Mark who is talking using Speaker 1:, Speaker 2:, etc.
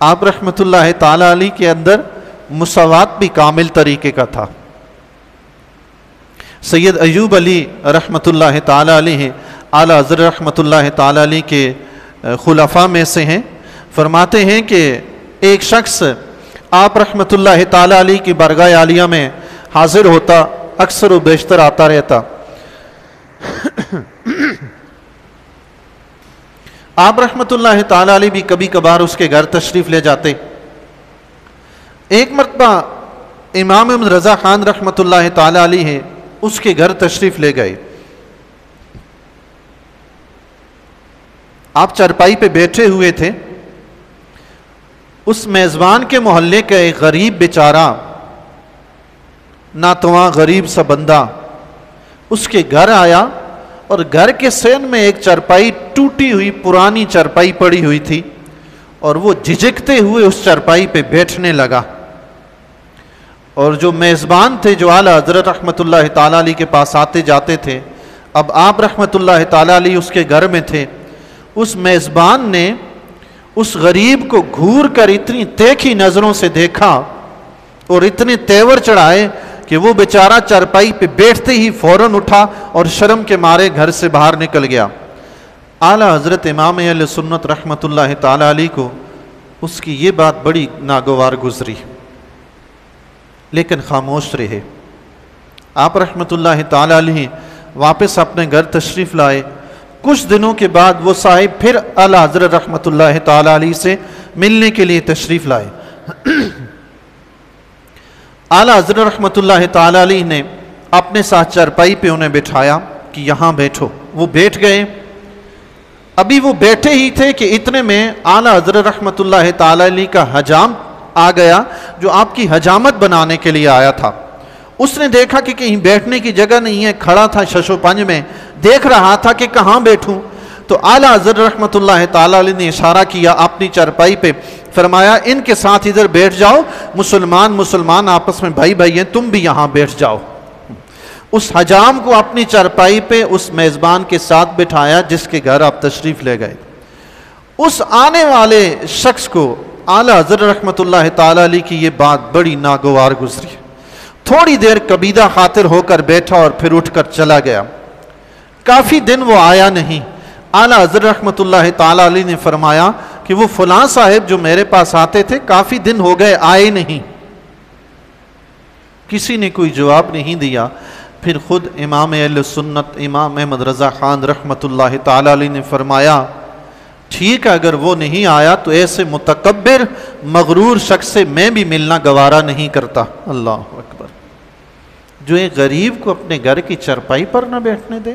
Speaker 1: آپ رحمۃ اللہ تعالی علیہ کے اندر مساوات بھی کامل طریقے کا تھا۔ سید ایوب علی رحمۃ اللہ تعالی علیہ اعلیٰ حضرت رحمۃ اللہ تعالی علیہ کے خلفاء میں سے ہیں۔ فرماتے ہیں کہ ایک شخص آپ رحمۃ اللہ تعالی علیہ کی بارگاہ عالیہ میں حاضر ہوتا، اکثر و بیشتر آتا رہتا۔ آپ رحمۃ اللہ تعالی علیہ بھی کبھی کبھار اس کے گھر تشریف لے جاتے۔ ایک مرتبہ امام احمد رضا خان رحمۃ اللہ تعالی علیہ اس کے گھر تشریف لے گئے۔ آپ چارپائی پہ بیٹھے ہوئے تھے۔ اس میزبان کے محلے کا ایک غریب بیچارہ، ناتواں غریب سا بندہ اس کے گھر آیا، اور گھر کے صحن میں ایک چارپائی، ٹوٹی ہوئی پرانی چارپائی پڑی ہوئی تھی، اور وہ جھجکتے ہوئے اس چارپائی پہ بیٹھنے لگا۔ اور جو میزبان تھے، جو اعلیٰ حضرت رحمۃ اللہ تعالی علیہ کے پاس آتے جاتے تھے، اب آپ رحمۃ اللہ تعالی علیہ اس کے گھر میں تھے۔ اس میزبان نے اس غریب کو گھور کر اتنی تیکھی نظروں سے دیکھا اور اتنے تیور چڑھائے کہ وہ بیچارہ چارپائی پہ بیٹھتے ہی فوراً اٹھا اور شرم کے مارے گھر سے باہر نکل گیا۔ اعلیٰ حضرت امام اہل سنت رحمۃ اللہ تعالی علیہ کو اس کی یہ بات بڑی ناگوار گزری، لیکن خاموش رہے۔ آپ رحمۃ اللہ تعالی علیہ واپس اپنے گھر تشریف لائے۔ کچھ دنوں کے بعد وہ صاحب پھر اعلیٰ حضرت رحمۃ اللہ تعالی علیہ سے ملنے کے لیے تشریف لائے۔ اعلیٰ حضرت رحمۃ اللہ تعالی علیہ نے اپنے ساتھ چارپائی پہ انہیں بٹھایا کہ یہاں بیٹھو۔ وہ بیٹھ گئے۔ ابھی وہ بیٹھے ہی تھے کہ اتنے میں اعلیٰ حضرت رحمۃ اللہ تعالی علیہ کا حجام آ گیا، جو آپ کی حجامت بنانے کے لیے آیا تھا۔ اس نے دیکھا کہ کہیں بیٹھنے کی جگہ نہیں ہے، کھڑا تھا شش و پنج میں، دیکھ رہا تھا کہ کہاں بیٹھوں۔ تو اعلیٰ حضرت رحمۃ اللہ تعالی علیہ نے اشارہ کیا اپنی چارپائی پہ، فرمایا ان کے ساتھ ادھر بیٹھ جاؤ، مسلمان آپس میں بھائی بھائی ہیں، تم بھی یہاں بیٹھ جاؤ۔ اس حجام کو اپنی چارپائی پہ اس میزبان کے ساتھ بٹھایا جس کے گھر آپ تشریف لے گئے۔ اس آنے والے شخص کو اعلیٰ حضرت رحمۃ اللہ تعالی علیہ کی یہ بات بڑی ناگوار گزری۔ تھوڑی دیر کبیدہ خاطر ہو کر بیٹھا اور پھر اٹھ کر چلا گیا۔ کافی دن وہ آیا نہیں۔ اعلیٰ حضرت رحمۃ اللہ تعالی علیہ نے فرمایا کہ وہ فلاں صاحب جو میرے پاس آتے تھے کافی دن ہو گئے آئے نہیں۔ کسی نے کوئی جواب نہیں دیا۔ پھر خود امام اہل سنت امام احمد رضا خان رحمۃ اللہ تعالی علیہ نے فرمایا ٹھیک ہے، اگر وہ نہیں آیا تو ایسے متکبر مغرور شخص سے میں بھی ملنا گوارا نہیں کرتا۔ اللہ اکبر! جو ایک غریب کو اپنے گھر کی چارپائی پر نہ بیٹھنے دے۔